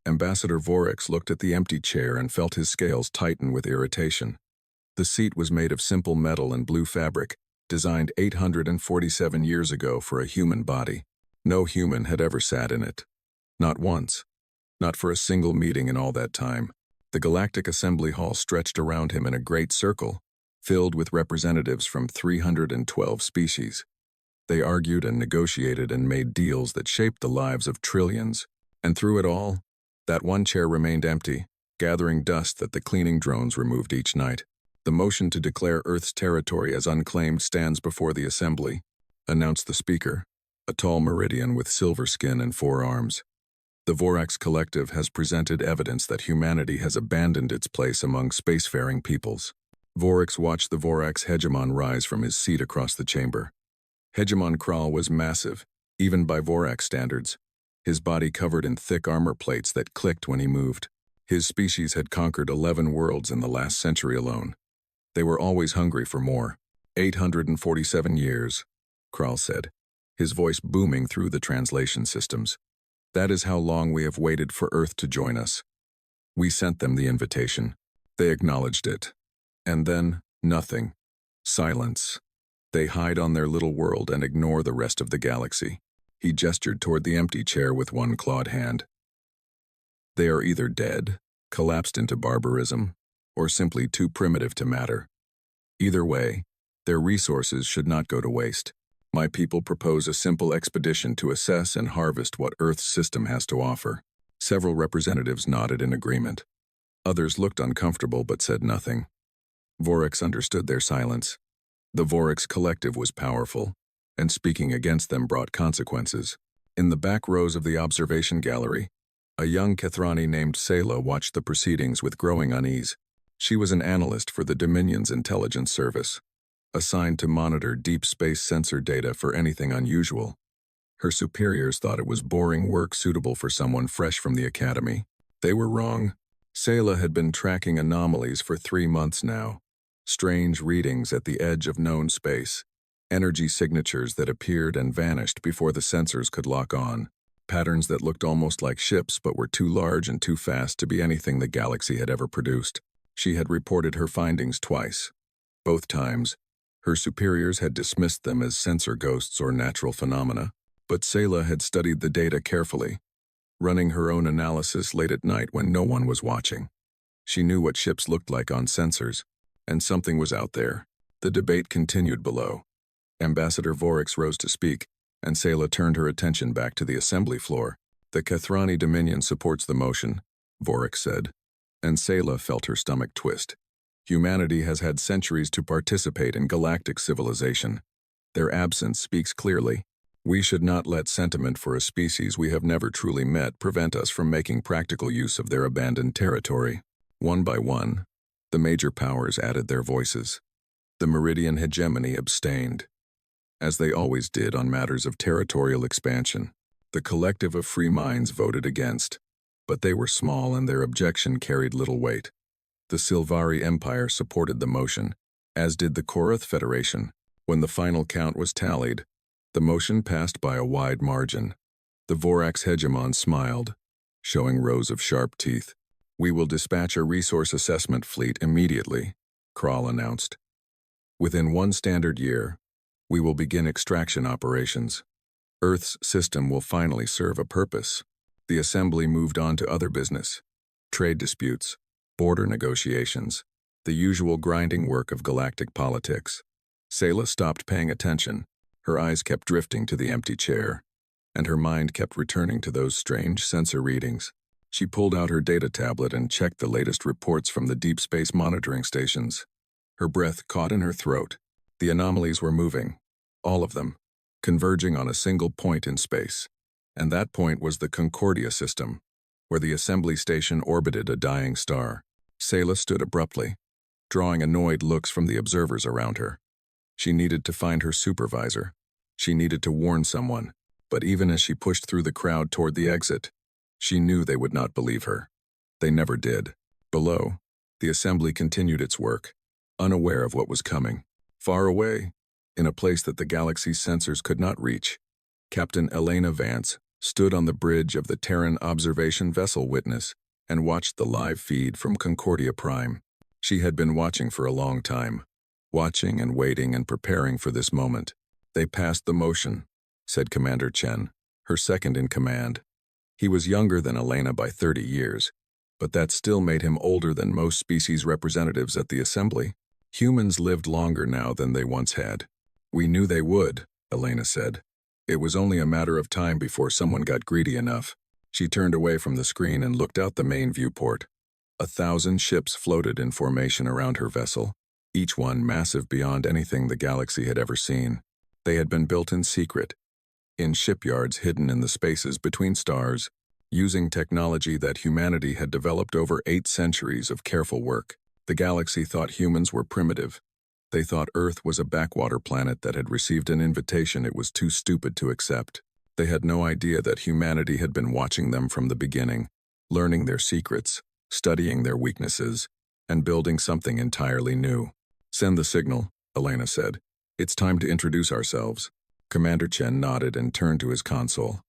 Ambassador Vorex looked at the empty chair and felt his scales tighten with irritation. The seat was made of simple metal and blue fabric, designed 847 years ago for a human body. No human had ever sat in it. Not once. Not for a single meeting in all that time. The Galactic Assembly Hall stretched around him in a great circle, filled with representatives from 312 species. They argued and negotiated and made deals that shaped the lives of trillions. And through it all, that one chair remained empty, gathering dust that the cleaning drones removed each night. The motion to declare Earth's territory as unclaimed stands before the assembly, announced the speaker, a tall Meridian with silver skin and 4 arms. The Vorax Collective has presented evidence that humanity has abandoned its place among spacefaring peoples. Vorax watched the Vorax hegemon rise from his seat across the chamber. Hegemon Kral was massive, even by Vorax standards, his body covered in thick armor plates that clicked when he moved. His species had conquered 11 worlds in the last century alone. They were always hungry for more. 847 years, Kral said, his voice booming through the translation systems. That is how long we have waited for Earth to join us. We sent them the invitation. They acknowledged it. And then, nothing. Silence. They hide on their little world and ignore the rest of the galaxy. He gestured toward the empty chair with one clawed hand. They are either dead, collapsed into barbarism, or simply too primitive to matter. Either way, their resources should not go to waste. My people propose a simple expedition to assess and harvest what Earth's system has to offer. Several representatives nodded in agreement. Others looked uncomfortable but said nothing. Vorax understood their silence. The Vorax Collective was powerful, and speaking against them brought consequences. In the back rows of the observation gallery, a young Kethrani named Sayla watched the proceedings with growing unease. She was an analyst for the Dominion's intelligence service, assigned to monitor deep space sensor data for anything unusual. Her superiors thought it was boring work suitable for someone fresh from the academy. They were wrong. Sayla had been tracking anomalies for 3 months now. Strange readings at the edge of known space. Energy signatures that appeared and vanished before the sensors could lock on. Patterns that looked almost like ships but were too large and too fast to be anything the galaxy had ever produced. She had reported her findings twice. Both times, her superiors had dismissed them as sensor ghosts or natural phenomena, but Sayla had studied the data carefully, running her own analysis late at night when no one was watching. She knew what ships looked like on sensors, and something was out there. The debate continued below. Ambassador Vorax rose to speak, and Sayla turned her attention back to the assembly floor. The Kethrani Dominion supports the motion, Vorax said, and Sayla felt her stomach twist. Humanity has had centuries to participate in galactic civilization. Their absence speaks clearly. We should not let sentiment for a species we have never truly met prevent us from making practical use of their abandoned territory. One by one, the major powers added their voices. The Meridian hegemony abstained, as they always did on matters of territorial expansion. The collective of free minds voted against, but they were small and their objection carried little weight. The Silvari Empire supported the motion, as did the Korath Federation. When the final count was tallied, the motion passed by a wide margin. The Vorax hegemon smiled, showing rows of sharp teeth. We will dispatch a resource assessment fleet immediately, Kral announced. Within 1 standard year, we will begin extraction operations. Earth's system will finally serve a purpose. The assembly moved on to other business. Trade disputes, border negotiations, the usual grinding work of galactic politics. Sayla stopped paying attention. Her eyes kept drifting to the empty chair, and her mind kept returning to those strange sensor readings. She pulled out her data tablet and checked the latest reports from the deep space monitoring stations. Her breath caught in her throat. The anomalies were moving, all of them, converging on a single point in space. And that point was the Concordia system, where the assembly station orbited a dying star. Sayla stood abruptly, drawing annoyed looks from the observers around her. She needed to find her supervisor. She needed to warn someone, but even as she pushed through the crowd toward the exit, she knew they would not believe her. They never did. Below, the assembly continued its work, unaware of what was coming. Far away, in a place that the galaxy's sensors could not reach, Captain Elena Vance stood on the bridge of the Terran observation vessel Witness and watched the live feed from Concordia Prime. She had been watching for a long time, watching and waiting and preparing for this moment. "They passed the motion," said Commander Chen, her second in command. He was younger than Elena by 30 years, but that still made him older than most species representatives at the assembly. Humans lived longer now than they once had. "We knew they would," Elena said. "It was only a matter of time before someone got greedy enough." She turned away from the screen and looked out the main viewport. 1,000 ships floated in formation around her vessel, each one massive beyond anything the galaxy had ever seen. They had been built in secret, in shipyards hidden in the spaces between stars, using technology that humanity had developed over 8 centuries of careful work. The galaxy thought humans were primitive. They thought Earth was a backwater planet that had received an invitation it was too stupid to accept. They had no idea that humanity had been watching them from the beginning, learning their secrets, studying their weaknesses, and building something entirely new. "Send the signal," Elena said. "It's time to introduce ourselves." Commander Chen nodded and turned to his console.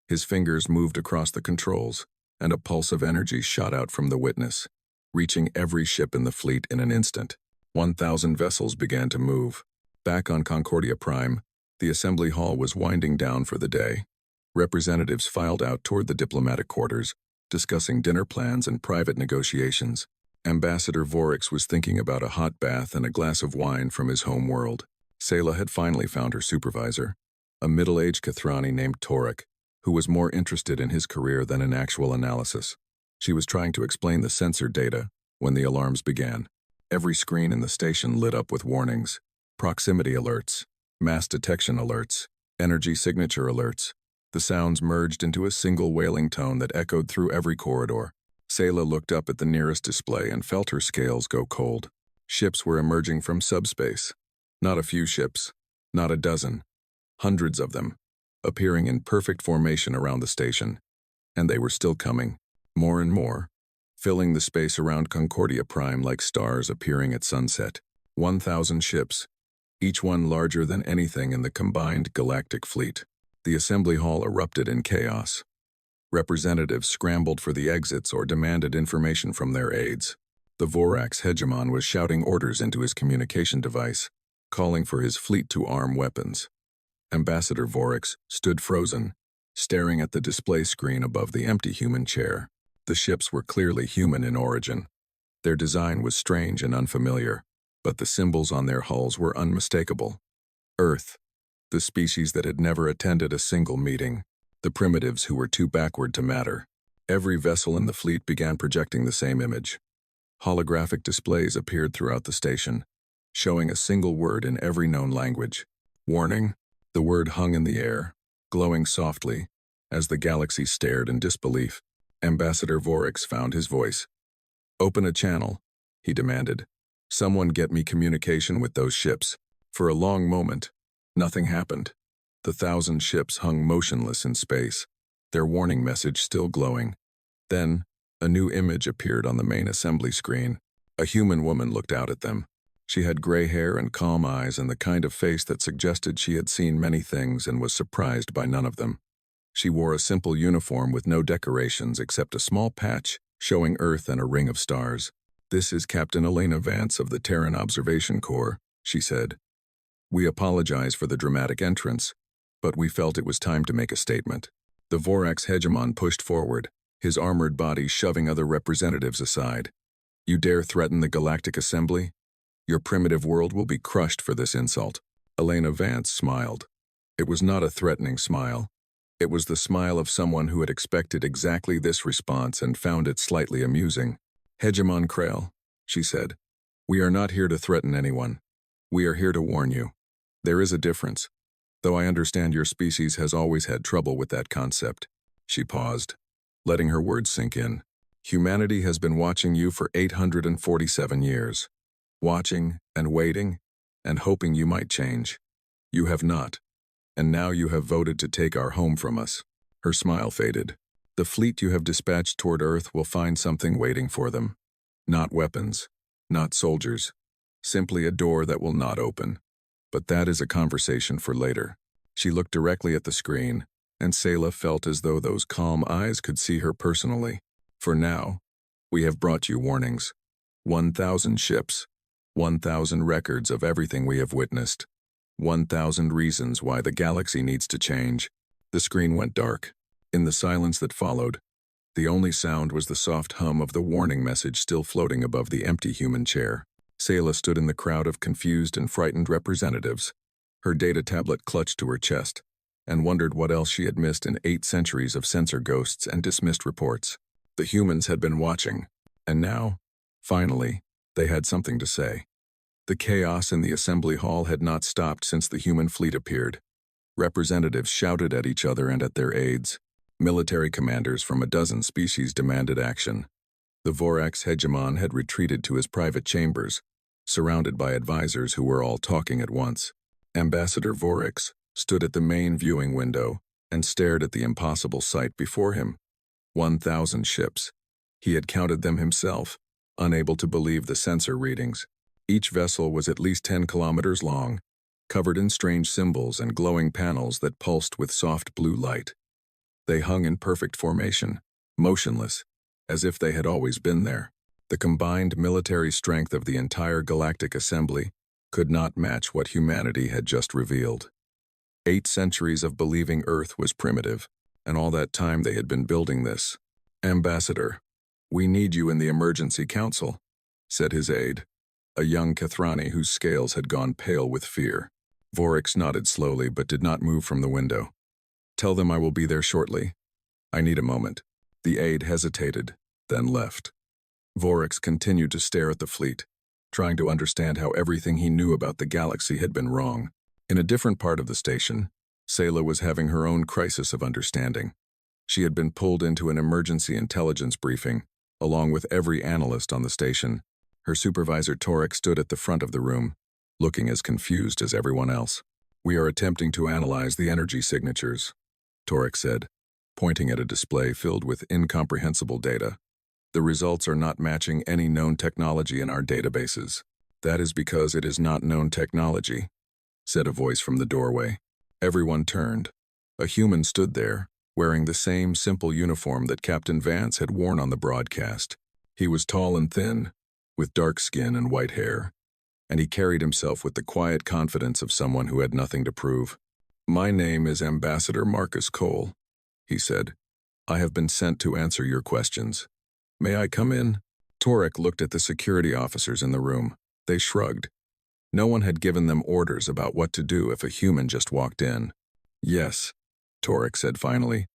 His fingers moved across the controls, and a pulse of energy shot out from the Witness, reaching every ship in the fleet in an instant. 1,000 vessels began to move. Back on Concordia Prime, the assembly hall was winding down for the day. Representatives filed out toward the diplomatic quarters, discussing dinner plans and private negotiations. Ambassador Vorix was thinking about a hot bath and a glass of wine from his home world. Sayla had finally found her supervisor, a middle-aged Kathrani named Torek, who was more interested in his career than in actual analysis. She was trying to explain the sensor data when the alarms began. Every screen in the station lit up with warnings, proximity alerts, mass detection alerts, energy signature alerts. The sounds merged into a single wailing tone that echoed through every corridor. Sayla looked up at the nearest display and felt her scales go cold. Ships were emerging from subspace. Not a few ships, not a dozen, hundreds of them, appearing in perfect formation around the station. And they were still coming, more and more, filling the space around Concordia Prime like stars appearing at sunset. 1,000 ships, each one larger than anything in the combined galactic fleet. The assembly hall erupted in chaos. Representatives scrambled for the exits or demanded information from their aides. The Vorax hegemon was shouting orders into his communication device, calling for his fleet to arm weapons. Ambassador Vorix stood frozen, staring at the display screen above the empty human chair. The ships were clearly human in origin. Their design was strange and unfamiliar, but the symbols on their hulls were unmistakable. Earth, the species that had never attended a single meeting, the primitives who were too backward to matter. Every vessel in the fleet began projecting the same image. Holographic displays appeared throughout the station, showing a single word in every known language. "Warning." The word hung in the air, glowing softly, as the galaxy stared in disbelief. Ambassador Vorix found his voice. "Open a channel," he demanded. "Someone get me communication with those ships." For a long moment, nothing happened. The 1,000 ships hung motionless in space, their warning message still glowing. Then, a new image appeared on the main assembly screen. A human woman looked out at them. She had gray hair and calm eyes and the kind of face that suggested she had seen many things and was surprised by none of them. She wore a simple uniform with no decorations except a small patch showing Earth and a ring of stars. "This is Captain Elena Vance of the Terran Observation Corps," she said. "We apologize for the dramatic entrance, but we felt it was time to make a statement." The Vorax hegemon pushed forward, his armored body shoving other representatives aside. "You dare threaten the Galactic Assembly? Your primitive world will be crushed for this insult." Elena Vance smiled. It was not a threatening smile. It was the smile of someone who had expected exactly this response and found it slightly amusing. "Hegemon Krail," she said, "we are not here to threaten anyone. We are here to warn you. There is a difference, though I understand your species has always had trouble with that concept." She paused, letting her words sink in. "Humanity has been watching you for 847 years. Watching and waiting and hoping you might change. You have not, and now you have voted to take our home from us." Her smile faded. "The fleet you have dispatched toward Earth will find something waiting for them. Not weapons, not soldiers, simply a door that will not open. But that is a conversation for later." She looked directly at the screen, and Sayla felt as though those calm eyes could see her personally. For now, we have brought you warnings. 1,000 ships, 1,000 records of everything we have witnessed, 1,000 reasons why the galaxy needs to change. The screen went dark. In the silence that followed, the only sound was the soft hum of the warning message still floating above the empty human chair. Sayla stood in the crowd of confused and frightened representatives, her data tablet clutched to her chest, and wondered what else she had missed in 8 centuries of censor ghosts and dismissed reports. The humans had been watching, and now, finally, they had something to say. The chaos in the assembly hall had not stopped since the human fleet appeared. Representatives shouted at each other and at their aides. Military commanders from a dozen species demanded action. The Vorax hegemon had retreated to his private chambers, surrounded by advisors who were all talking at once. Ambassador Vorax stood at the main viewing window and stared at the impossible sight before him. 1,000 ships. He had counted them himself, unable to believe the sensor readings. Each vessel was at least 10 kilometers long, covered in strange symbols and glowing panels that pulsed with soft blue light. They hung in perfect formation, motionless, as if they had always been there. The combined military strength of the entire galactic assembly could not match what humanity had just revealed. 8 centuries of believing Earth was primitive, and all that time they had been building this. "Ambassador, we need you in the emergency council," said his aide, a young Kathrani whose scales had gone pale with fear. Vorax nodded slowly but did not move from the window. "Tell them I will be there shortly. I need a moment." The aide hesitated, then left. Vorax continued to stare at the fleet, trying to understand how everything he knew about the galaxy had been wrong. In a different part of the station, Sayla was having her own crisis of understanding. She had been pulled into an emergency intelligence briefing, along with every analyst on the station. Her supervisor Torek stood at the front of the room, looking as confused as everyone else. "We are attempting to analyze the energy signatures," Torek said, pointing at a display filled with incomprehensible data. "The results are not matching any known technology in our databases." "That is because it is not known technology," said a voice from the doorway. Everyone turned. A human stood there, wearing the same simple uniform that Captain Vance had worn on the broadcast. He was tall and thin, with dark skin and white hair, and he carried himself with the quiet confidence of someone who had nothing to prove. "My name is Ambassador Marcus Cole," he said. "I have been sent to answer your questions. May I come in?" Torek looked at the security officers in the room. They shrugged. No one had given them orders about what to do if a human just walked in. "Yes," Torek said finally.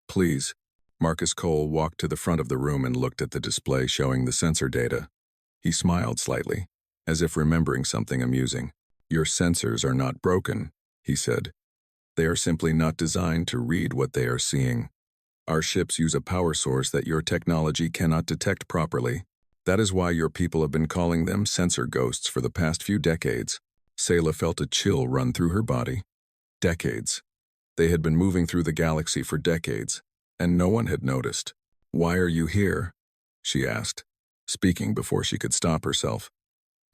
"Please." Marcus Cole walked to the front of the room and looked at the display showing the sensor data. He smiled slightly, as if remembering something amusing. "Your sensors are not broken," he said. "They are simply not designed to read what they are seeing. Our ships use a power source that your technology cannot detect properly. That is why your people have been calling them sensor ghosts for the past few decades." Sayla felt a chill run through her body. Decades. They had been moving through the galaxy for decades, and no one had noticed. "Why are you here?" she asked, speaking before she could stop herself.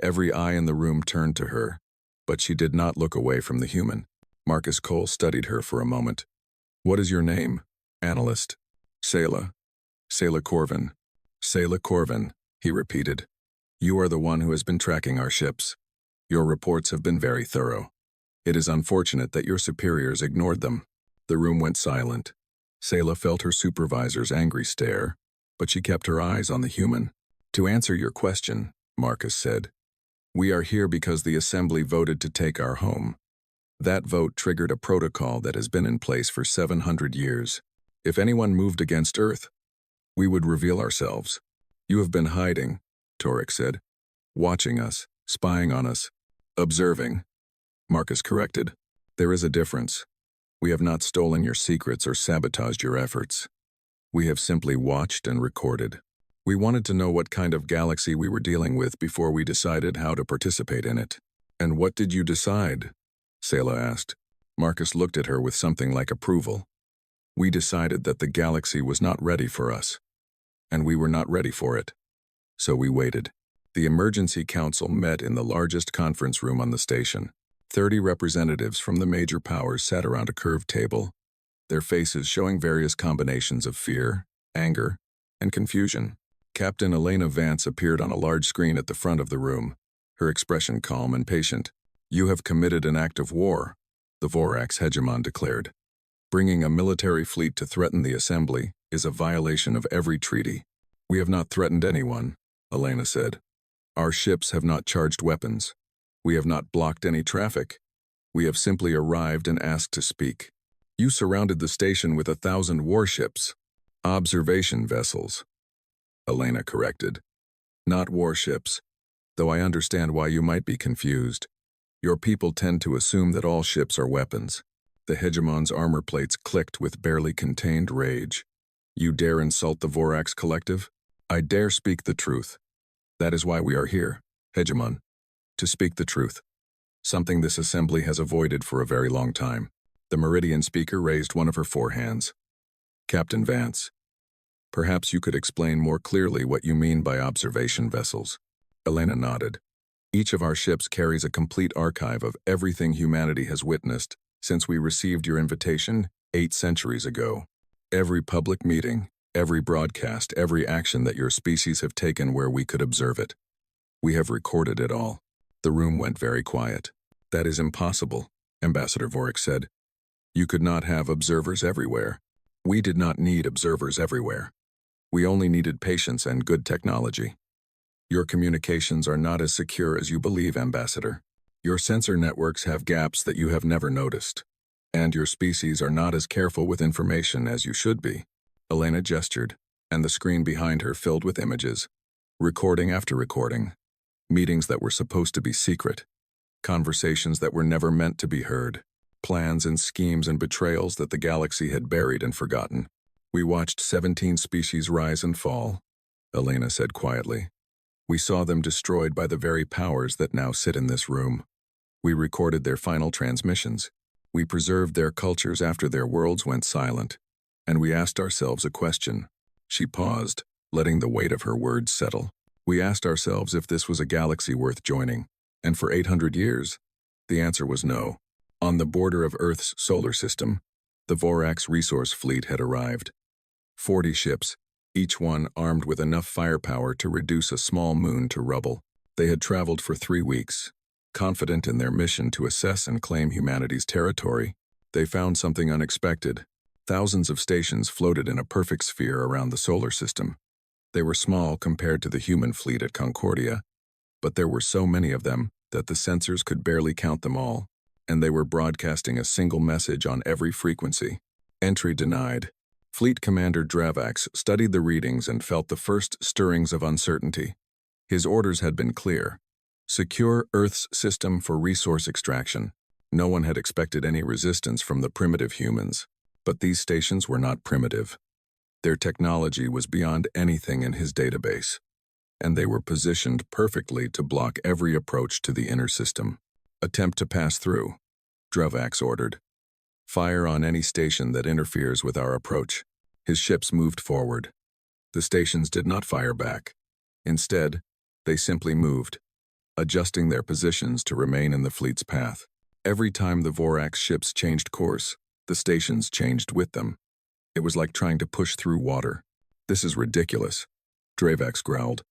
Every eye in the room turned to her, but she did not look away from the human. Marcus Cole studied her for a moment. "What is your name?" "Analyst." "Sayla." "Sayla Corvin." "Sayla Corvin," he repeated. "You are the one who has been tracking our ships. Your reports have been very thorough. It is unfortunate that your superiors ignored them." The room went silent. Sayla felt her supervisor's angry stare, but she kept her eyes on the human. "To answer your question," Marcus said, "we are here because the Assembly voted to take our home. That vote triggered a protocol that has been in place for 700 years. If anyone moved against Earth, we would reveal ourselves." "You have been hiding," Torek said. "Watching us, spying on us, observing," Marcus corrected. "There is a difference. We have not stolen your secrets or sabotaged your efforts. We have simply watched and recorded. We wanted to know what kind of galaxy we were dealing with before we decided how to participate in it." "And what did you decide?" Sayla asked. Marcus looked at her with something like approval. "We decided that the galaxy was not ready for us, and we were not ready for it. So we waited." The emergency council met in the largest conference room on the station. 30 representatives from the major powers sat around a curved table. their faces showing various combinations of fear, anger, and confusion. Captain Elena Vance appeared on a large screen at the front of the room, her expression calm and patient. "You have committed an act of war," the Vorax hegemon declared. "Bringing a military fleet to threaten the assembly is a violation of every treaty." "We have not threatened anyone," Elena said. "Our ships have not charged weapons. We have not blocked any traffic. We have simply arrived and asked to speak." "You surrounded the station with 1,000 warships." "Observation vessels," Elena corrected. "Not warships, though I understand why you might be confused. Your people tend to assume that all ships are weapons." The hegemon's armor plates clicked with barely contained rage. "You dare insult the Vorax Collective?" "I dare speak the truth. That is why we are here, hegemon. To speak the truth. Something this assembly has avoided for a very long time." The Meridian speaker raised one of her 4 hands. "Captain Vance, perhaps you could explain more clearly what you mean by observation vessels." Elena nodded. "Each of our ships carries a complete archive of everything humanity has witnessed since we received your invitation 8 centuries ago. Every public meeting, every broadcast, every action that your species have taken where we could observe it. We have recorded it all." The room went very quiet. "That is impossible," Ambassador Vorax said. "You could not have observers everywhere." "We did not need observers everywhere. We only needed patience and good technology. Your communications are not as secure as you believe, Ambassador. Your sensor networks have gaps that you have never noticed. And your species are not as careful with information as you should be." Elena gestured, and the screen behind her filled with images. Recording after recording. Meetings that were supposed to be secret. Conversations that were never meant to be heard. Plans and schemes and betrayals that the galaxy had buried and forgotten. "We watched 17 species rise and fall," Elena said quietly. "We saw them destroyed by the very powers that now sit in this room. We recorded their final transmissions. We preserved their cultures after their worlds went silent. And we asked ourselves a question." She paused, letting the weight of her words settle. "We asked ourselves if this was a galaxy worth joining. And for 800 years, the answer was no." On the border of Earth's solar system, the Vorax resource fleet had arrived. 40 ships, each one armed with enough firepower to reduce a small moon to rubble. They had traveled for 3 weeks. Confident in their mission to assess and claim humanity's territory, they found something unexpected. Thousands of stations floated in a perfect sphere around the solar system. They were small compared to the human fleet at Concordia, but there were so many of them that the sensors could barely count them all, and they were broadcasting a single message on every frequency. "Entry denied." Fleet Commander Dravax studied the readings and felt the first stirrings of uncertainty. His orders had been clear. Secure Earth's system for resource extraction. No one had expected any resistance from the primitive humans. But these stations were not primitive. Their technology was beyond anything in his database, and they were positioned perfectly to block every approach to the inner system. "Attempt to pass through," Dravax ordered. "Fire on any station that interferes with our approach." His ships moved forward. The stations did not fire back. Instead, they simply moved, adjusting their positions to remain in the fleet's path. Every time the Vorax ships changed course, the stations changed with them. It was like trying to push through water. "This is ridiculous," Dravax growled.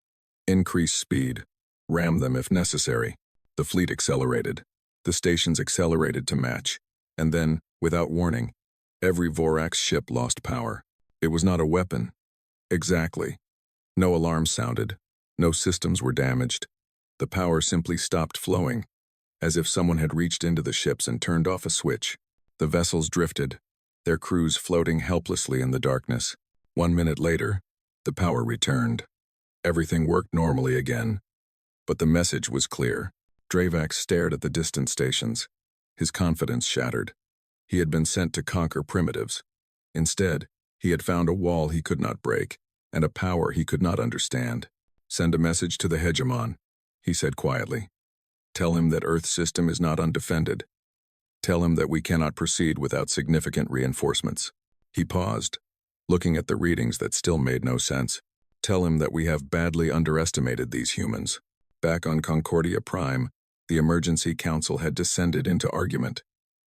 "Increase speed. Ram them if necessary." The fleet accelerated. The stations accelerated to match. And then, without warning, every Vorax ship lost power. It was not a weapon. Exactly. No alarms sounded. No systems were damaged. The power simply stopped flowing, as if someone had reached into the ships and turned off a switch. The vessels drifted, their crews floating helplessly in the darkness. 1 minute later, the power returned. Everything worked normally again. But the message was clear. Dravax stared at the distant stations. His confidence shattered. He had been sent to conquer primitives. Instead, he had found a wall he could not break, and a power he could not understand. "Send a message to the hegemon," he said quietly. "Tell him that Earth's system is not undefended. Tell him that we cannot proceed without significant reinforcements." He paused, looking at the readings that still made no sense. "Tell him that we have badly underestimated these humans." Back on Concordia Prime, the Emergency Council had descended into argument.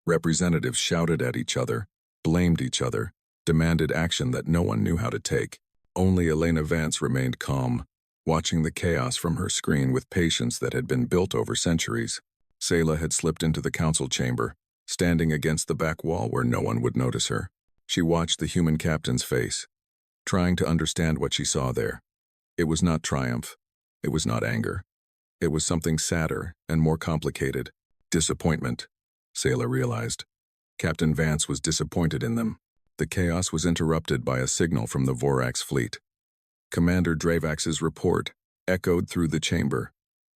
Representatives shouted at each other, blamed each other, demanded action that no one knew how to take. Only Elena Vance remained calm, watching the chaos from her screen with patience that had been built over centuries. Sayla had slipped into the council chamber, standing against the back wall where no one would notice her. She watched the human captain's face, trying to understand what she saw there. It was not triumph. It was not anger. It was something sadder and more complicated. Disappointment, Sayla realized. Captain Vance was disappointed in them. The chaos was interrupted by a signal from the Vorax fleet. Commander Dravax's report echoed through the chamber,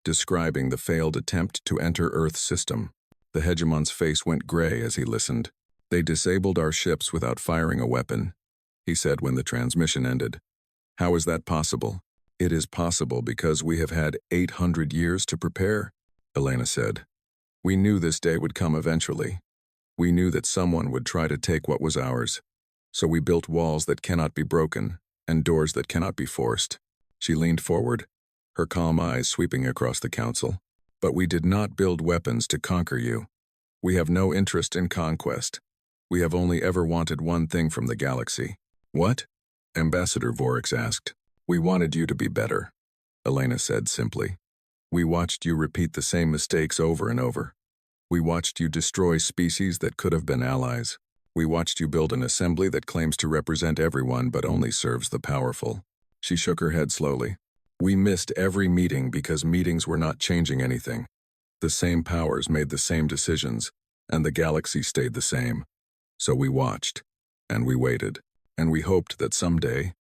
describing the failed attempt to enter Earth's system. The hegemon's face went gray as he listened. "They disabled our ships without firing a weapon," he said when the transmission ended. "How is that possible?" "It is possible because we have had 800 years to prepare," Elena said. "We knew this day would come eventually. We knew that someone would try to take what was ours. So we built walls that cannot be broken and doors that cannot be forced." She leaned forward, her calm eyes sweeping across the council. "But we did not build weapons to conquer you. We have no interest in conquest. We have only ever wanted one thing from the galaxy." "What?" Ambassador Vorax asked. "We wanted you to be better," Elena said simply. "We watched you repeat the same mistakes over and over. We watched you destroy species that could have been allies. We watched you build an assembly that claims to represent everyone but only serves the powerful." She shook her head slowly. "We missed every meeting because meetings were not changing anything. The same powers made the same decisions, and the galaxy stayed the same. So we watched, and we waited, and we hoped that someday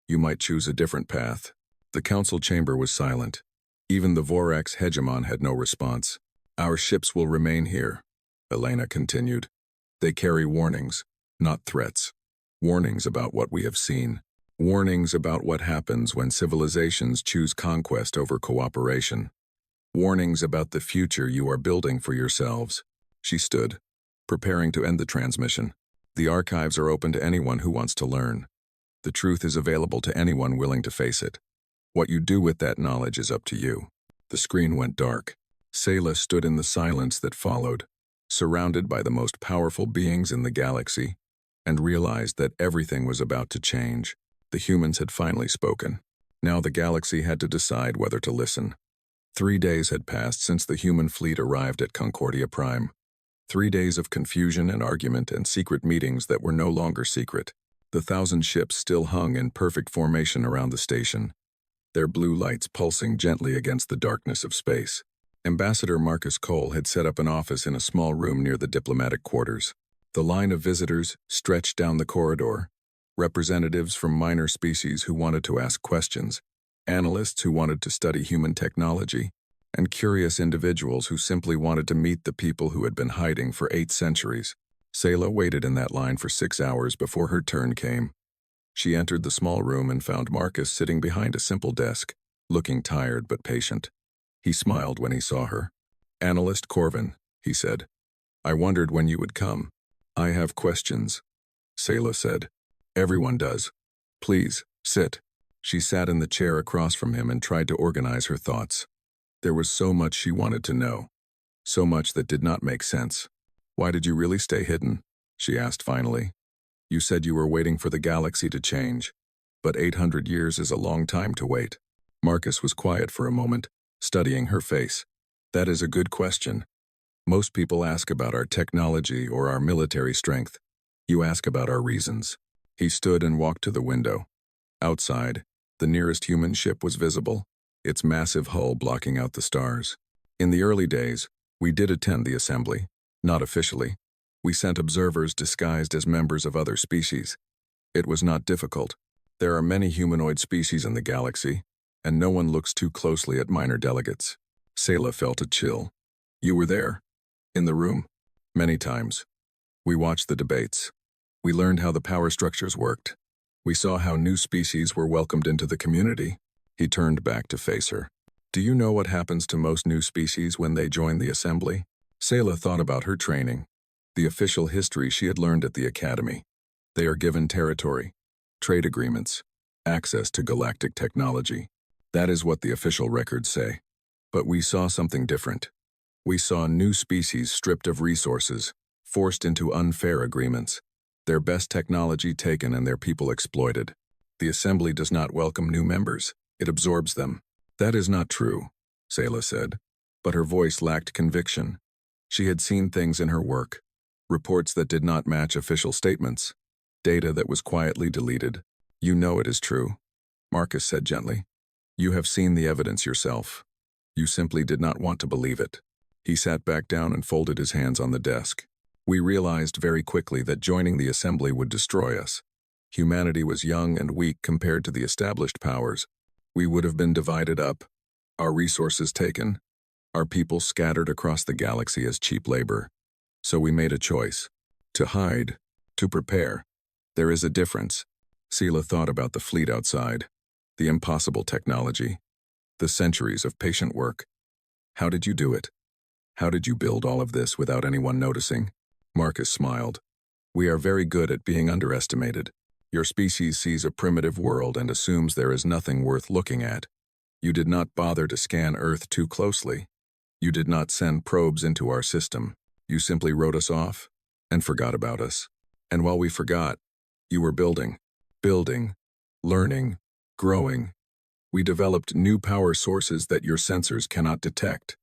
you might choose a different path." The council chamber was silent. Even the Vorax hegemon had no response. "Our ships will remain here," Elena continued. "They carry warnings, not threats. Warnings about what we have seen. Warnings about what happens when civilizations choose conquest over cooperation. Warnings about the future you are building for yourselves." She stood, preparing to end the transmission. "The archives are open to anyone who wants to learn. The truth is available to anyone willing to face it. What you do with that knowledge is up to you." The screen went dark. Sayla stood in the silence that followed, surrounded by the most powerful beings in the galaxy, and realized that everything was about to change. The humans had finally spoken. Now the galaxy had to decide whether to listen. 3 days had passed since the human fleet arrived at Concordia Prime. 3 days of confusion and argument and secret meetings that were no longer secret. The 1,000 ships still hung in perfect formation around the station, their blue lights pulsing gently against the darkness of space. Ambassador Marcus Cole had set up an office in a small room near the diplomatic quarters. The line of visitors stretched down the corridor, representatives from minor species who wanted to ask questions, analysts who wanted to study human technology, and curious individuals who simply wanted to meet the people who had been hiding for 8 centuries. Sayla waited in that line for 6 hours before her turn came. She entered the small room and found Marcus sitting behind a simple desk, looking tired but patient. He smiled when he saw her. "Analyst Corvin," he said. "I wondered when you would come." "I have questions," Sayla said. "Everyone does. Please, sit." She sat in the chair across from him and tried to organize her thoughts. There was so much she wanted to know, so much that did not make sense. "Why did you really stay hidden?" she asked finally. "You said you were waiting for the galaxy to change, but 800 years is a long time to wait." Marcus was quiet for a moment, studying her face. "That is a good question. Most people ask about our technology or our military strength. You ask about our reasons." He stood and walked to the window. Outside, the nearest human ship was visible, its massive hull blocking out the stars. "In the early days, we did attend the assembly. Not officially. We sent observers disguised as members of other species. It was not difficult. There are many humanoid species in the galaxy, and no one looks too closely at minor delegates." Sayla felt a chill. "You were there? In the room?" "Many times. We watched the debates. We learned how the power structures worked. We saw how new species were welcomed into the community." He turned back to face her. "Do you know what happens to most new species when they join the assembly?" Sayla thought about her training, the official history she had learned at the academy. They are given territory, trade agreements, access to galactic technology. That is what the official records say. But we saw something different. We saw new species stripped of resources, forced into unfair agreements. Their best technology taken and their people exploited. The assembly does not welcome new members. It absorbs them. That is not true, Sayla said, but her voice lacked conviction. She had seen things in her work, reports that did not match official statements, data that was quietly deleted. You know it is true, Marcus said gently. You have seen the evidence yourself. You simply did not want to believe it. He sat back down and folded his hands on the desk. We realized very quickly that joining the assembly would destroy us. Humanity was young and weak compared to the established powers. We would have been divided up, our resources taken, our people scattered across the galaxy as cheap labor. So we made a choice. To hide, to prepare. There is a difference. Sela thought about the fleet outside, the impossible technology, the centuries of patient work. How did you do it? How did you build all of this without anyone noticing? Marcus smiled. We are very good at being underestimated. Your species sees a primitive world and assumes there is nothing worth looking at. You did not bother to scan Earth too closely. You did not send probes into our system. You simply wrote us off and forgot about us. And while we forgot, you were building, learning, growing. We developed new power sources that your sensors cannot detect.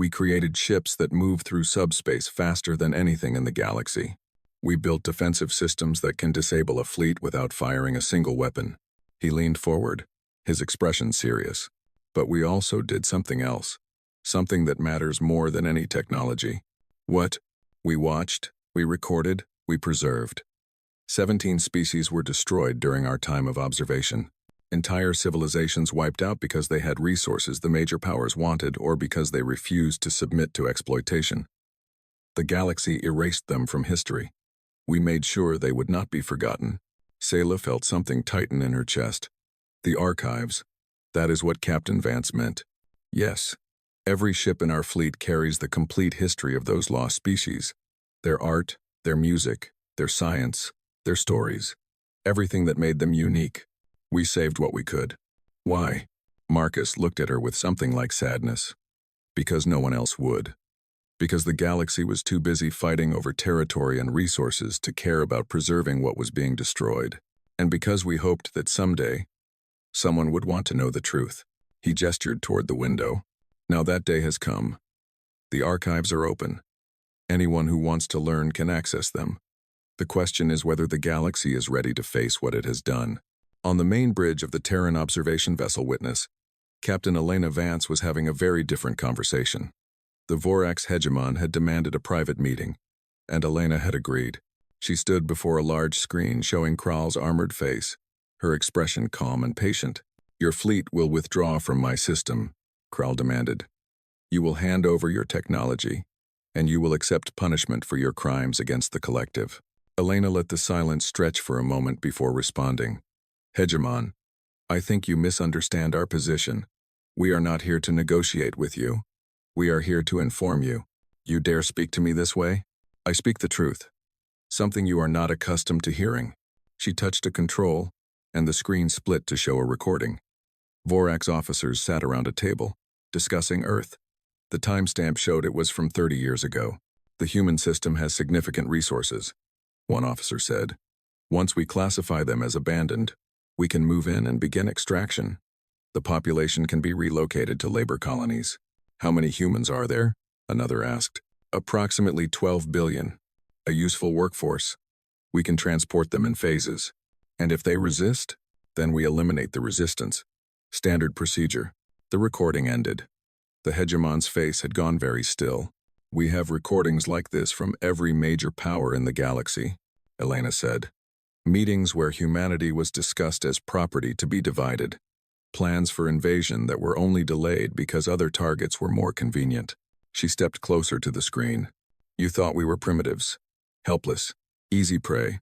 We created ships that move through subspace faster than anything in the galaxy. We built defensive systems that can disable a fleet without firing a single weapon. He leaned forward, his expression serious. But we also did something else, something that matters more than any technology. What? We watched, we recorded, we preserved. 17 species were destroyed during our time of observation. Entire civilizations wiped out because they had resources the major powers wanted or because they refused to submit to exploitation. The galaxy erased them from history. We made sure they would not be forgotten. Sayla felt something tighten in her chest. The archives. That is what Captain Vance meant. Yes, every ship in our fleet carries the complete history of those lost species. Their art, their music, their science, their stories. Everything that made them unique. We saved what we could. Why? Marcus looked at her with something like sadness. Because no one else would. Because the galaxy was too busy fighting over territory and resources to care about preserving what was being destroyed. And because we hoped that someday, someone would want to know the truth. He gestured toward the window. Now that day has come. The archives are open. Anyone who wants to learn can access them. The question is whether the galaxy is ready to face what it has done. On the main bridge of the Terran observation vessel Witness, Captain Elena Vance was having a very different conversation. The Vorax hegemon had demanded a private meeting, and Elena had agreed. She stood before a large screen showing Kral's armored face, her expression calm and patient. Your fleet will withdraw from my system, Kral demanded. You will hand over your technology, and you will accept punishment for your crimes against the collective. Elena let the silence stretch for a moment before responding. Hegemon, I think you misunderstand our position. We are not here to negotiate with you. We are here to inform you. You dare speak to me this way? I speak the truth. Something you are not accustomed to hearing. She touched a control, and the screen split to show a recording. Vorax officers sat around a table, discussing Earth. The timestamp showed it was from 30 years ago. The human system has significant resources, one officer said. Once we classify them as abandoned, we can move in and begin extraction. The population can be relocated to labor colonies. How many humans are there? Another asked. Approximately 12 billion. A useful workforce. We can transport them in phases. And if they resist, then we eliminate the resistance. Standard procedure. The recording ended. The hegemon's face had gone very still. We have recordings like this from every major power in the galaxy, Elena said. Meetings where humanity was discussed as property to be divided. Plans for invasion that were only delayed because other targets were more convenient. She stepped closer to the screen. You thought we were primitives, helpless, easy prey.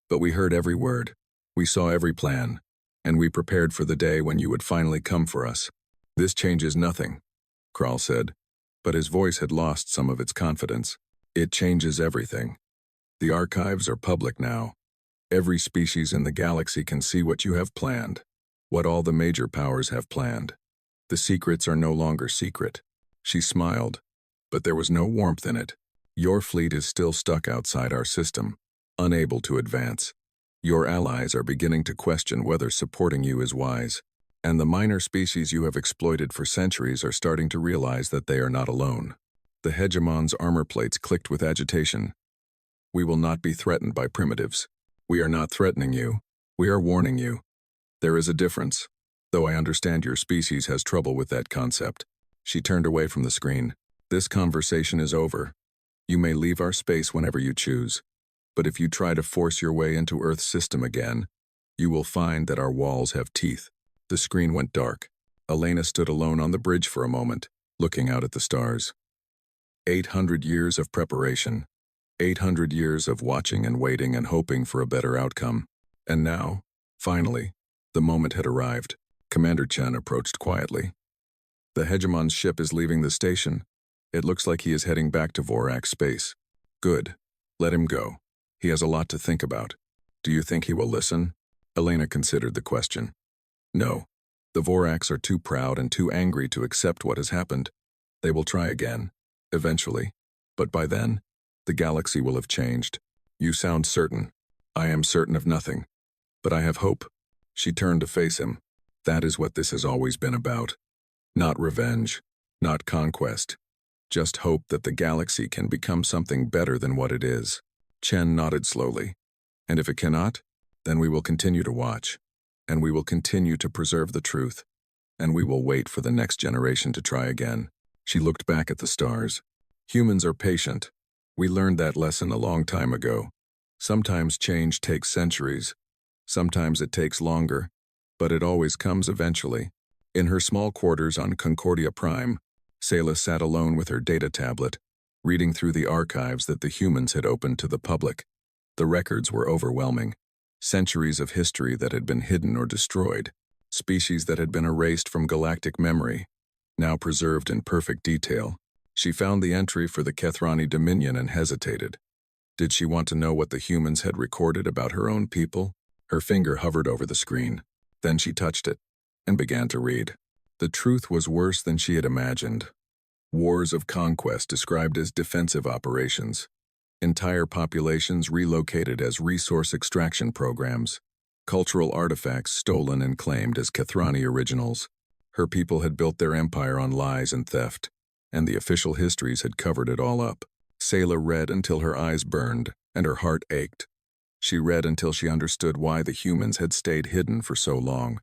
But we heard every word. We saw every plan. And we prepared for the day when you would finally come for us. This changes nothing, Kral said. But his voice had lost some of its confidence. It changes everything. The archives are public now. Every species in the galaxy can see what you have planned. What all the major powers have planned. The secrets are no longer secret. She smiled, but there was no warmth in it. Your fleet is still stuck outside our system, unable to advance. Your allies are beginning to question whether supporting you is wise, and the minor species you have exploited for centuries are starting to realize that they are not alone. The hegemon's armor plates clicked with agitation. We will not be threatened by primitives. We are not threatening you. We are warning you. There is a difference, though I understand your species has trouble with that concept. She turned away from the screen. This conversation is over. You may leave our space whenever you choose, but if you try to force your way into Earth's system again, you will find that our walls have teeth. The screen went dark. Elena stood alone on the bridge for a moment, looking out at the stars. 800 years of preparation. 800 years of watching and waiting and hoping for a better outcome. And now, finally, the moment had arrived. Commander Chen approached quietly. The hegemon's ship is leaving the station. It looks like he is heading back to Vorak space. Good. Let him go. He has a lot to think about. Do you think he will listen? Elena considered the question. No. The Voraks are too proud and too angry to accept what has happened. They will try again, eventually. But by then, the galaxy will have changed. You sound certain. I am certain of nothing. But I have hope. She turned to face him. That is what this has always been about. Not revenge, not conquest. Just hope that the galaxy can become something better than what it is. Chen nodded slowly. And if it cannot, then we will continue to watch. And we will continue to preserve the truth. And we will wait for the next generation to try again. She looked back at the stars. Humans are patient. We learned that lesson a long time ago. Sometimes change takes centuries. Sometimes it takes longer. But it always comes eventually. In her small quarters on Concordia Prime, Sayla sat alone with her data tablet, reading through the archives that the humans had opened to the public. The records were overwhelming. Centuries of history that had been hidden or destroyed. Species that had been erased from galactic memory, now preserved in perfect detail. She found the entry for the Kethrani Dominion and hesitated. Did she want to know what the humans had recorded about her own people? Her finger hovered over the screen. Then she touched it and began to read. The truth was worse than she had imagined. Wars of conquest described as defensive operations. Entire populations relocated as resource extraction programs. Cultural artifacts stolen and claimed as Kethrani originals. Her people had built their empire on lies and theft, and the official histories had covered it all up. Sayla read until her eyes burned and her heart ached. She read until she understood why the humans had stayed hidden for so long.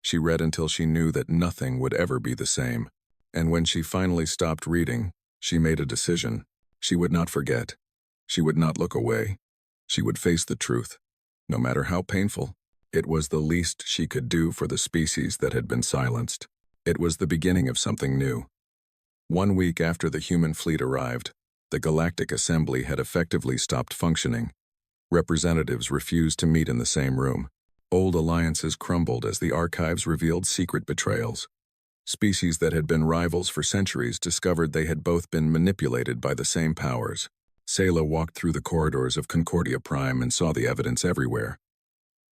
She read until she knew that nothing would ever be the same. And when she finally stopped reading, she made a decision. She would not forget. She would not look away. She would face the truth, no matter how painful. It was the least she could do for the species that had been silenced. It was the beginning of something new. 1 week after the human fleet arrived, the Galactic Assembly had effectively stopped functioning. Representatives refused to meet in the same room. Old alliances crumbled as the archives revealed secret betrayals. Species that had been rivals for centuries discovered they had both been manipulated by the same powers. Sayla walked through the corridors of Concordia Prime and saw the evidence everywhere.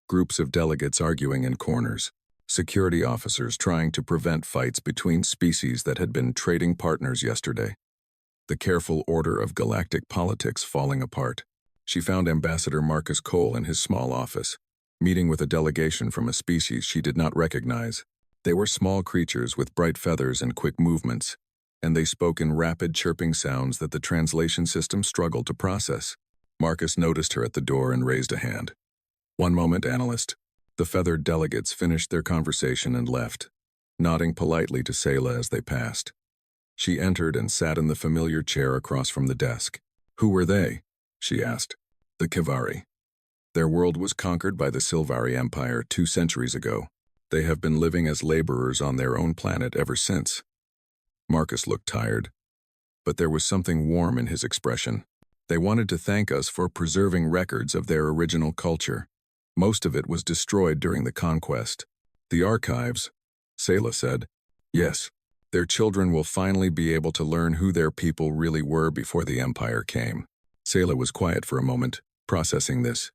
Groups of delegates arguing in corners. Security officers trying to prevent fights between species that had been trading partners yesterday. The careful order of galactic politics falling apart. She found Ambassador Marcus Cole in his small office, meeting with a delegation from a species she did not recognize. They were small creatures with bright feathers and quick movements, and they spoke in rapid chirping sounds that the translation system struggled to process. Marcus noticed her at the door and raised a hand. "One moment, analyst." The feathered delegates finished their conversation and left, nodding politely to Sayla as they passed. She entered and sat in the familiar chair across from the desk. Who were they? She asked. The Kivari. Their world was conquered by the Silvari Empire 2 centuries ago. They have been living as laborers on their own planet ever since. Marcus looked tired, but there was something warm in his expression. They wanted to thank us for preserving records of their original culture. Most of it was destroyed during the conquest. The archives, Sayla said. Yes, their children will finally be able to learn who their people really were before the Empire came. Sayla was quiet for a moment, processing this.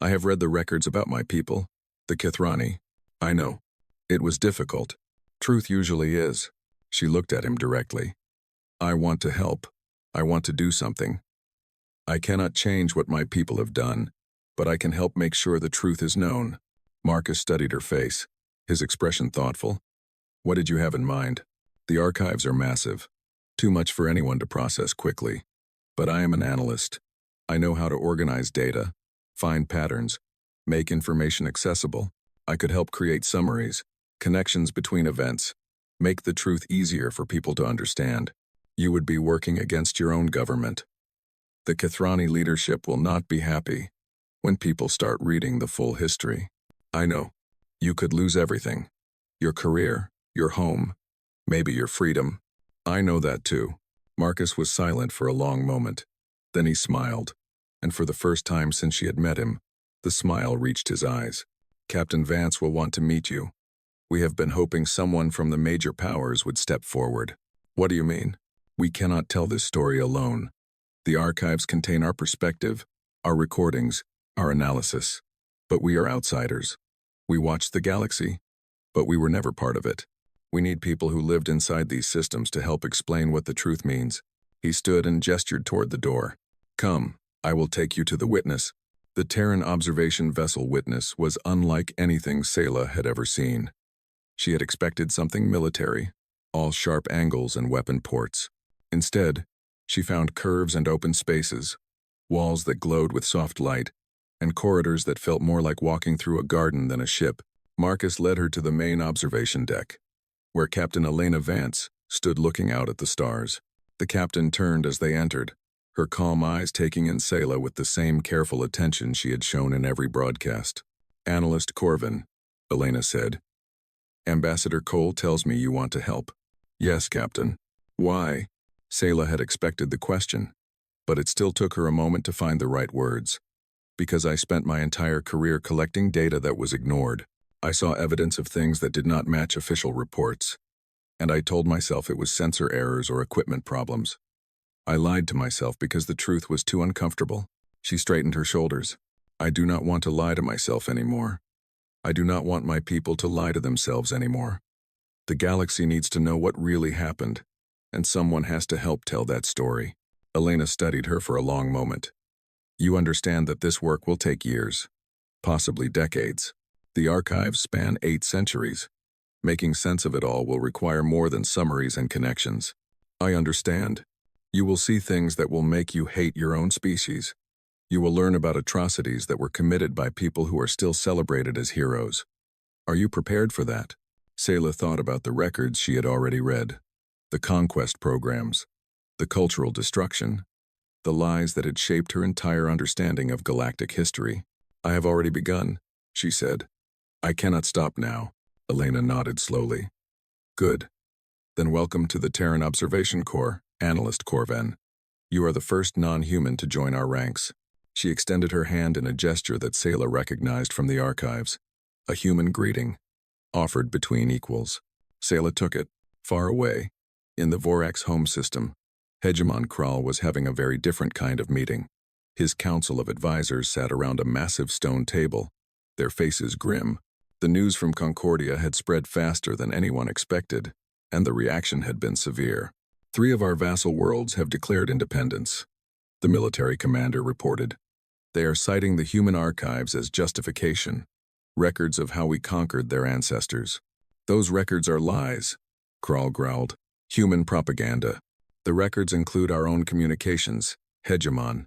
I have read the records about my people, the Kethrani. I know. It was difficult. Truth usually is. She looked at him directly. I want to help. I want to do something. I cannot change what my people have done, but I can help make sure the truth is known. Marcus studied her face, his expression thoughtful. What did you have in mind? The archives are massive, too much for anyone to process quickly. But I am an analyst. I know how to organize data, find patterns, make information accessible. I could help create summaries, connections between events, make the truth easier for people to understand. You would be working against your own government. The Kithrani leadership will not be happy when people start reading the full history. I know. You could lose everything. Your career, your home, maybe your freedom. I know that too. Marcus was silent for a long moment. Then he smiled, and for the first time since she had met him, the smile reached his eyes. Captain Vance will want to meet you. We have been hoping someone from the major powers would step forward. What do you mean? We cannot tell this story alone. The archives contain our perspective, our recordings, our analysis. But we are outsiders. We watched the galaxy, but we were never part of it. We need people who lived inside these systems to help explain what the truth means. He stood and gestured toward the door. Come, I will take you to the witness. The Terran observation vessel witness was unlike anything Sayla had ever seen. She had expected something military, all sharp angles and weapon ports. Instead, she found curves and open spaces, walls that glowed with soft light, and corridors that felt more like walking through a garden than a ship. Marcus led her to the main observation deck, where Captain Elena Vance stood looking out at the stars. The captain turned as they entered, her calm eyes taking in Sayla with the same careful attention she had shown in every broadcast. Analyst Corvin, Elena said. Ambassador Cole tells me you want to help. Yes, Captain. Why? Sayla had expected the question, but it still took her a moment to find the right words. Because I spent my entire career collecting data that was ignored. I saw evidence of things that did not match official reports, and I told myself it was sensor errors or equipment problems. I lied to myself because the truth was too uncomfortable. She straightened her shoulders. I do not want to lie to myself anymore. I do not want my people to lie to themselves anymore. The galaxy needs to know what really happened, and someone has to help tell that story. Elena studied her for a long moment. You understand that this work will take years, possibly decades. The archives span 8 centuries. Making sense of it all will require more than summaries and connections. I understand. You will see things that will make you hate your own species. You will learn about atrocities that were committed by people who are still celebrated as heroes. Are you prepared for that? Sayla thought about the records she had already read, the conquest programs, the cultural destruction, the lies that had shaped her entire understanding of galactic history. I have already begun, she said. I cannot stop now. Elena nodded slowly. Good. Then welcome to the Terran Observation Corps, Analyst Corvan. You are the first non-human to join our ranks. She extended her hand in a gesture that Sayla recognized from the archives. A human greeting, offered between equals. Sayla took it, far away. In the Vorax home system, Hegemon Kral was having a very different kind of meeting. His council of advisors sat around a massive stone table, their faces grim. The news from Concordia had spread faster than anyone expected, and the reaction had been severe. 3 of our vassal worlds have declared independence, the military commander reported. They are citing the human archives as justification, records of how we conquered their ancestors. Those records are lies, Kral growled. Human propaganda. The records include our own communications, Hegemon,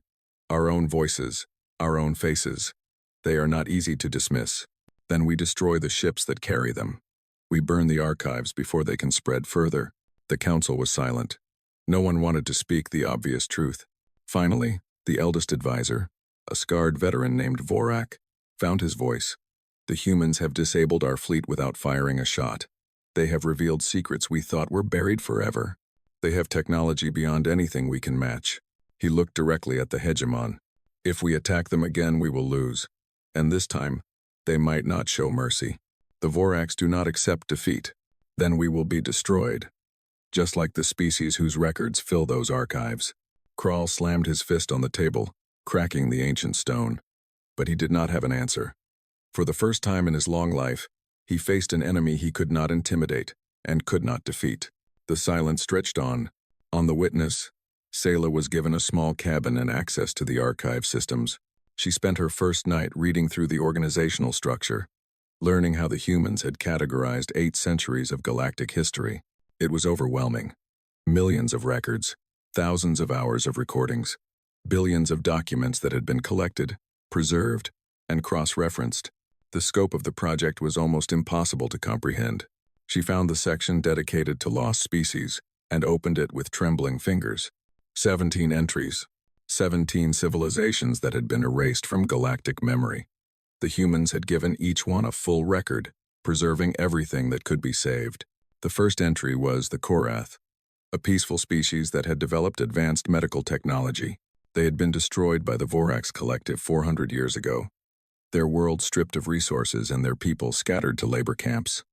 our own voices, our own faces. They are not easy to dismiss. Then we destroy the ships that carry them. We burn the archives before they can spread further. The council was silent. No one wanted to speak the obvious truth. Finally, the eldest advisor, a scarred veteran named Vorak, found his voice. The humans have disabled our fleet without firing a shot. They have revealed secrets we thought were buried forever. They have technology beyond anything we can match. He looked directly at the Hegemon. If we attack them again, we will lose. And this time, they might not show mercy. The Vorax do not accept defeat. Then we will be destroyed. Just like the species whose records fill those archives. Kral slammed his fist on the table, cracking the ancient stone. But he did not have an answer. For the first time in his long life, he faced an enemy he could not intimidate and could not defeat. The silence stretched on. On the witness, Sayla was given a small cabin and access to the archive systems. She spent her first night reading through the organizational structure, learning how the humans had categorized 8 centuries of galactic history. It was overwhelming. Millions of records, thousands of hours of recordings, billions of documents that had been collected, preserved, and cross-referenced. The scope of the project was almost impossible to comprehend. She found the section dedicated to lost species and opened it with trembling fingers. 17 entries, 17 civilizations that had been erased from galactic memory. The humans had given each one a full record, preserving everything that could be saved. The first entry was the Korath, a peaceful species that had developed advanced medical technology. They had been destroyed by the Vorax Collective 400 years ago, their world stripped of resources and their people scattered to labor camps.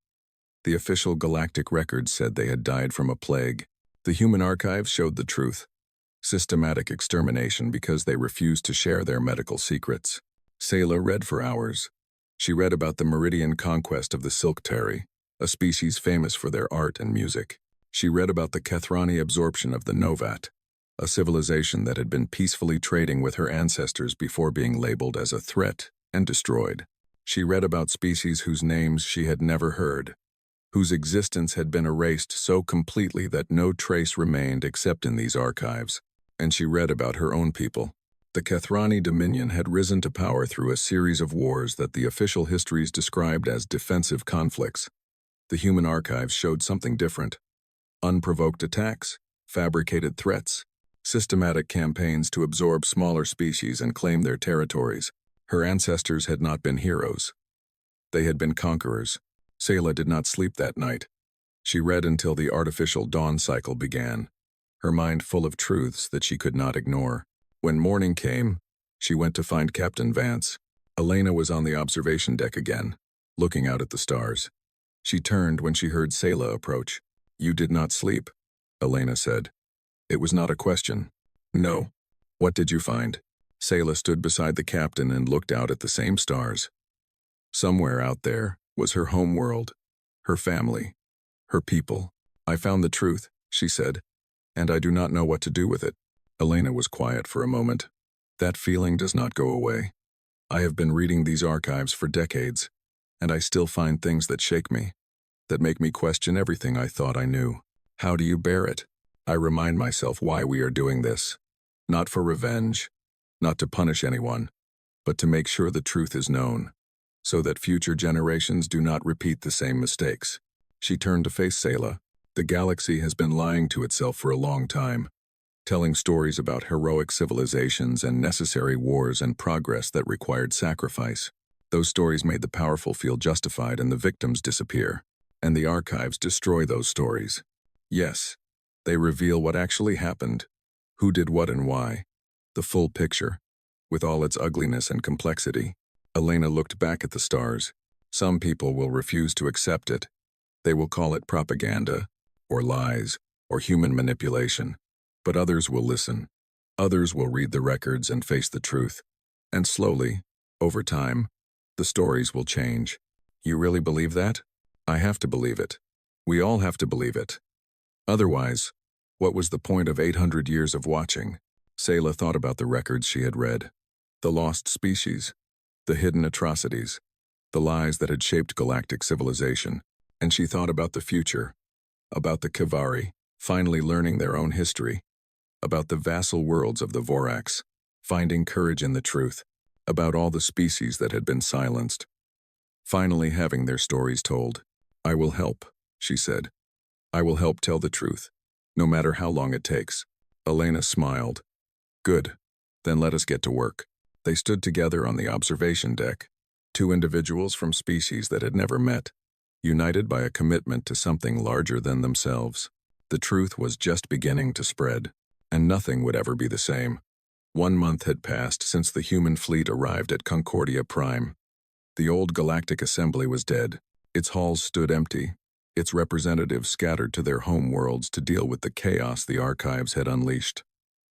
The official galactic records said they had died from a plague. The human archives showed the truth: systematic extermination because they refused to share their medical secrets. Sayla read for hours. She read about the Meridian conquest of the Silk Terry, a species famous for their art and music. She read about the Kethrani absorption of the Novat, a civilization that had been peacefully trading with her ancestors before being labeled as a threat and destroyed. She read about species whose names she had never heard, whose existence had been erased so completely that no trace remained except in these archives. And she read about her own people. The Kethrani Dominion had risen to power through a series of wars that the official histories described as defensive conflicts. The human archives showed something different: unprovoked attacks, fabricated threats, systematic campaigns to absorb smaller species and claim their territories. Her ancestors had not been heroes. They had been conquerors. Sayla did not sleep that night. She read until the artificial dawn cycle began, her mind full of truths that she could not ignore. When morning came, she went to find Captain Vance. Elena was on the observation deck again, looking out at the stars. She turned when she heard Sayla approach. "You did not sleep," Elena said. It was not a question. "No." "What did you find?" Sayla stood beside the captain and looked out at the same stars. Somewhere out there was her home world, her family, her people. "I found the truth," she said, "and I do not know what to do with it." Elena was quiet for a moment. "That feeling does not go away. I have been reading these archives for decades, and I still find things that shake me, that make me question everything I thought I knew." "How do you bear it?" "I remind myself why we are doing this. Not for revenge, not to punish anyone, but to make sure the truth is known, so that future generations do not repeat the same mistakes." She turned to face Sayla. "The galaxy has been lying to itself for a long time, telling stories about heroic civilizations and necessary wars and progress that required sacrifice. Those stories made the powerful feel justified and the victims disappear, and the archives destroy those stories. Yes, they reveal what actually happened, who did what and why, the full picture, with all its ugliness and complexity." Elena looked back at the stars. "Some people will refuse to accept it. They will call it propaganda, or lies, or human manipulation. But others will listen. Others will read the records and face the truth. And slowly, over time, the stories will change." "You really believe that?" "I have to believe it. We all have to believe it. Otherwise, what was the point of 800 years of watching?" Sayla thought about the records she had read. The lost species, the hidden atrocities, the lies that had shaped galactic civilization. And she thought about the future, about the Kivari, finally learning their own history, about the vassal worlds of the Vorax, finding courage in the truth, about all the species that had been silenced, finally having their stories told. "I will help," she said. "I will help tell the truth, no matter how long it takes." Elena smiled. "Good. Then let us get to work." They stood together on the observation deck, 2 individuals from species that had never met, united by a commitment to something larger than themselves. The truth was just beginning to spread, and nothing would ever be the same. 1 month had passed since the human fleet arrived at Concordia Prime. The old Galactic Assembly was dead. Its halls stood empty, its representatives scattered to their home worlds to deal with the chaos the archives had unleashed.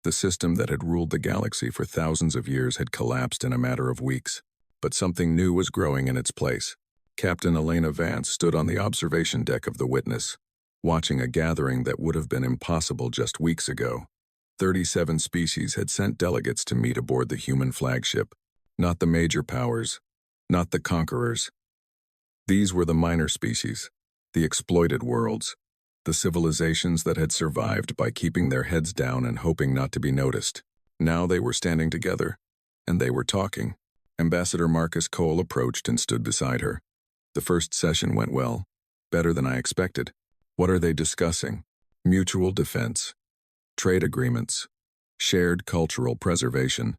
The system that had ruled the galaxy for thousands of years had collapsed in a matter of weeks, but something new was growing in its place. Captain Elena Vance stood on the observation deck of the Witness, watching a gathering that would have been impossible just weeks ago. 37 species had sent delegates to meet aboard the human flagship. Not the major powers, not the conquerors. These were the minor species, the exploited worlds, the civilizations that had survived by keeping their heads down and hoping not to be noticed. Now they were standing together, and they were talking. Ambassador Marcus Cole approached and stood beside her. The first session went well, better than I expected. What are they discussing? Mutual defense, trade agreements, shared cultural preservation,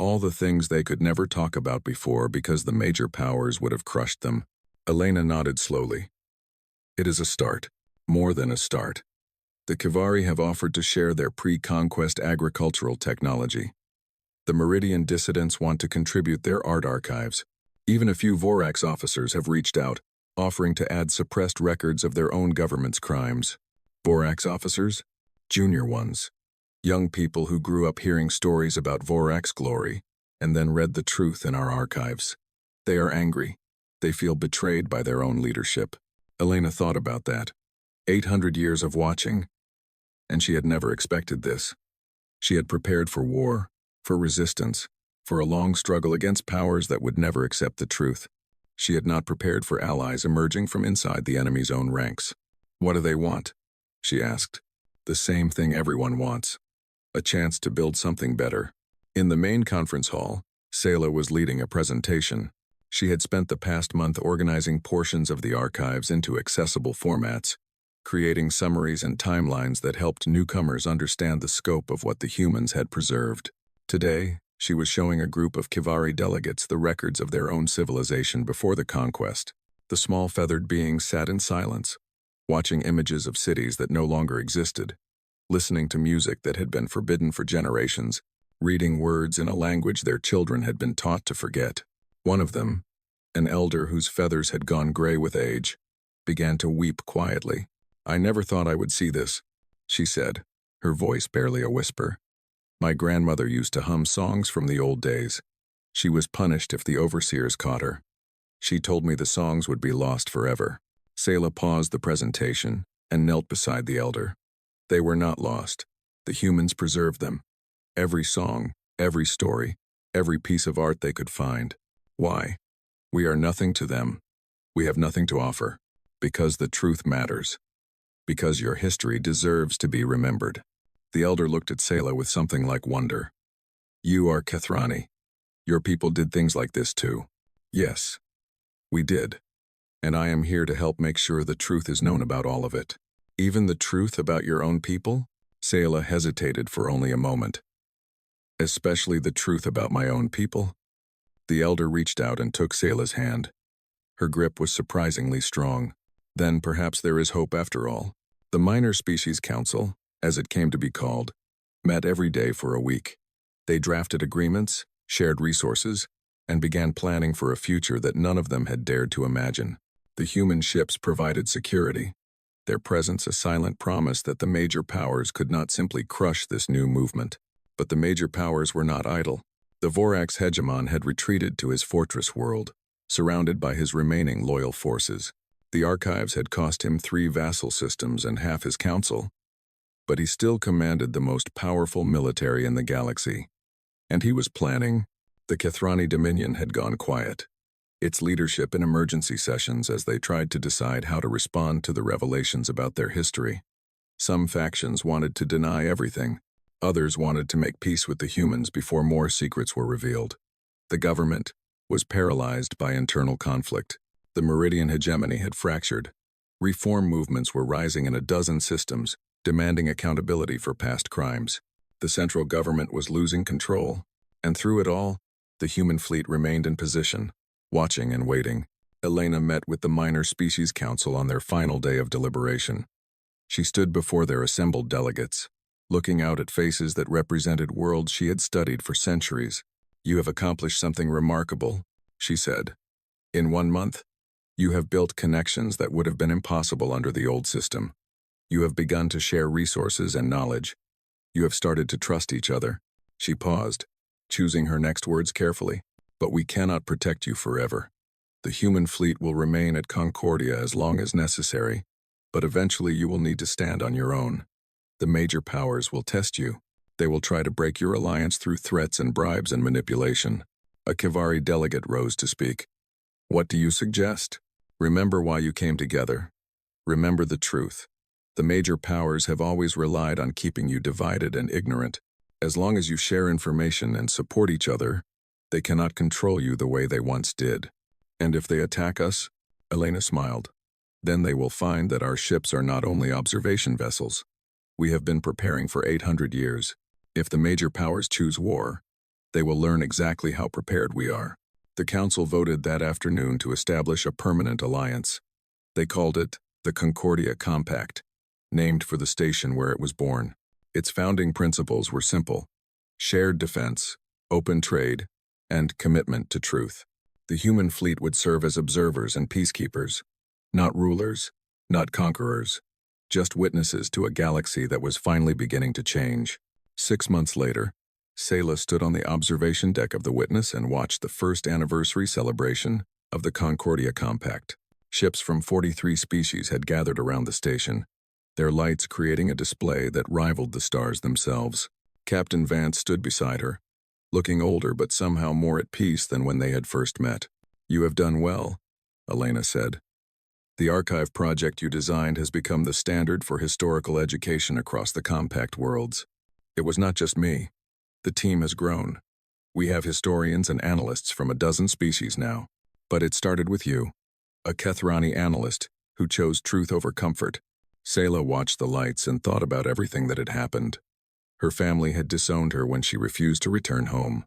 all the things they could never talk about before because the major powers would have crushed them. Elena nodded slowly. It is a start, more than a start. The Kivari have offered to share their pre-conquest agricultural technology. The Meridian dissidents want to contribute their art archives. Even a few Vorax officers have reached out, offering to add suppressed records of their own government's crimes. Vorax officers? Junior ones. Young people who grew up hearing stories about Vorax glory, and then read the truth in our archives. They are angry. They feel betrayed by their own leadership. Elena thought about that. 800 years of watching, and she had never expected this. She had prepared for war, for resistance, for a long struggle against powers that would never accept the truth. She had not prepared for allies emerging from inside the enemy's own ranks. What do they want? She asked. The same thing everyone wants. A chance to build something better. In the main conference hall, Sayla was leading a presentation. She had spent the past month organizing portions of the archives into accessible formats, creating summaries and timelines that helped newcomers understand the scope of what the humans had preserved. Today, she was showing a group of Kivari delegates the records of their own civilization before the conquest. The small feathered beings sat in silence, watching images of cities that no longer existed, listening to music that had been forbidden for generations, reading words in a language their children had been taught to forget. One of them, an elder whose feathers had gone gray with age, began to weep quietly. I never thought I would see this, she said, her voice barely a whisper. My grandmother used to hum songs from the old days. She was punished if the overseers caught her. She told me the songs would be lost forever. Sayla paused the presentation and knelt beside the elder. They were not lost. The humans preserved them. Every song, every story, every piece of art they could find. Why? We are nothing to them. We have nothing to offer. Because the truth matters. Because your history deserves to be remembered. The elder looked at Sayla with something like wonder. You are Kathrani. Your people did things like this too. Yes, we did. And I am here to help make sure the truth is known about all of it. Even the truth about your own people? Sayla hesitated for only a moment. Especially the truth about my own people? The elder reached out and took Sayla's hand. Her grip was surprisingly strong. Then perhaps there is hope after all. The Minor Species Council, as it came to be called, met every day for a week. They drafted agreements, shared resources, and began planning for a future that none of them had dared to imagine. The human ships provided security, their presence a silent promise that the major powers could not simply crush this new movement. But the major powers were not idle. The Vorax hegemon had retreated to his fortress world, surrounded by his remaining loyal forces. The archives had cost him 3 vassal systems and half his council, but he still commanded the most powerful military in the galaxy. And he was planning. The Kathrani Dominion had gone quiet. Its leadership in emergency sessions as they tried to decide how to respond to the revelations about their history. Some factions wanted to deny everything. Others wanted to make peace with the humans before more secrets were revealed. The government was paralyzed by internal conflict. The Meridian hegemony had fractured. Reform movements were rising in a dozen systems, demanding accountability for past crimes. The central government was losing control, and through it all, the human fleet remained in position, watching and waiting. Elena met with the Minor Species Council on their final day of deliberation. She stood before their assembled delegates, looking out at faces that represented worlds she had studied for centuries. You have accomplished something remarkable, she said. In 1 month, you have built connections that would have been impossible under the old system. You have begun to share resources and knowledge. You have started to trust each other. She paused, choosing her next words carefully. But we cannot protect you forever. The human fleet will remain at Concordia as long as necessary, but eventually you will need to stand on your own. The major powers will test you. They will try to break your alliance through threats and bribes and manipulation. A Kivari delegate rose to speak. What do you suggest? Remember why you came together. Remember the truth. The major powers have always relied on keeping you divided and ignorant. As long as you share information and support each other, they cannot control you the way they once did. And if they attack us, Elena smiled, then they will find that our ships are not only observation vessels. We have been preparing for 800 years. If the major powers choose war, they will learn exactly how prepared we are. The council voted that afternoon to establish a permanent alliance. They called it the Concordia Compact, named for the station where it was born. Its founding principles were simple: shared defense, open trade, and commitment to truth. The human fleet would serve as observers and peacekeepers, not rulers, not conquerors, just witnesses to a galaxy that was finally beginning to change. 6 months later, Sayla stood on the observation deck of the Witness and watched the first anniversary celebration of the Concordia Compact. Ships from 43 species had gathered around the station, their lights creating a display that rivaled the stars themselves. Captain Vance stood beside her, looking older but somehow more at peace than when they had first met. You have done well, Elena said. The archive project you designed has become the standard for historical education across the compact worlds. It was not just me. The team has grown. We have historians and analysts from a dozen species now. But it started with you, a Kethrani analyst who chose truth over comfort. Sayla watched the lights and thought about everything that had happened. Her family had disowned her when she refused to return home.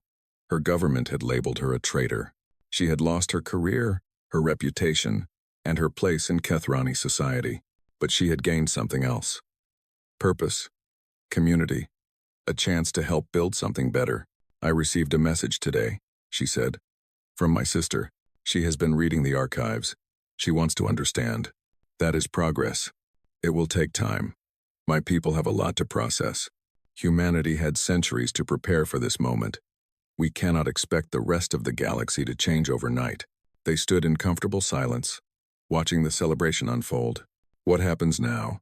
Her government had labeled her a traitor. She had lost her career, her reputation, and her place in Kethrani society. But she had gained something else. Purpose, community, a chance to help build something better. I received a message today, she said, from my sister. She has been reading the archives. She wants to understand. That is progress. It will take time. My people have a lot to process. Humanity had centuries to prepare for this moment. We cannot expect the rest of the galaxy to change overnight. They stood in comfortable silence, watching the celebration unfold. What happens now?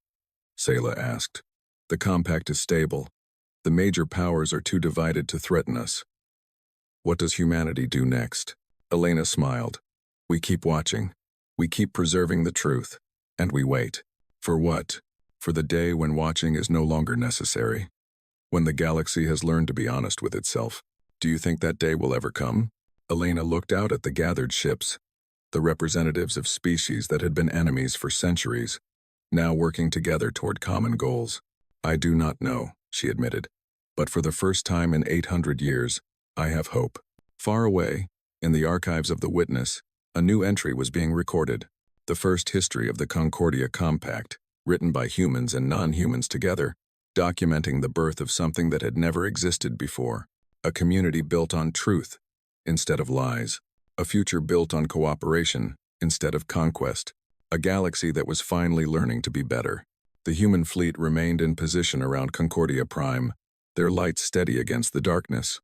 Sayla asked. The compact is stable. The major powers are too divided to threaten us. What does humanity do next? Elena smiled. We keep watching. We keep preserving the truth. And we wait. For what? For the day when watching is no longer necessary. When the galaxy has learned to be honest with itself. Do you think that day will ever come? Elena looked out at the gathered ships, the representatives of species that had been enemies for centuries, now working together toward common goals. I do not know, she admitted. But for the first time in 800 years, I have hope. Far away, in the archives of the Witness, a new entry was being recorded. The first history of the Concordia Compact, written by humans and non-humans together, documenting the birth of something that had never existed before. A community built on truth instead of lies. A future built on cooperation instead of conquest. A galaxy that was finally learning to be better. The human fleet remained in position around Concordia Prime, their lights steady against the darkness.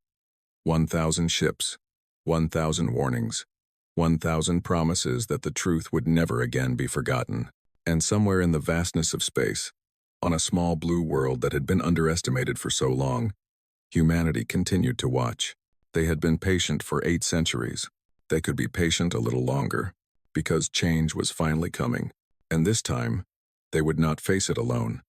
1,000 ships, 1,000 warnings, 1,000 promises that the truth would never again be forgotten. And somewhere in the vastness of space, on a small blue world that had been underestimated for so long, humanity continued to watch. They had been patient for 8 centuries. They could be patient a little longer, because change was finally coming. And this time, they would not face it alone.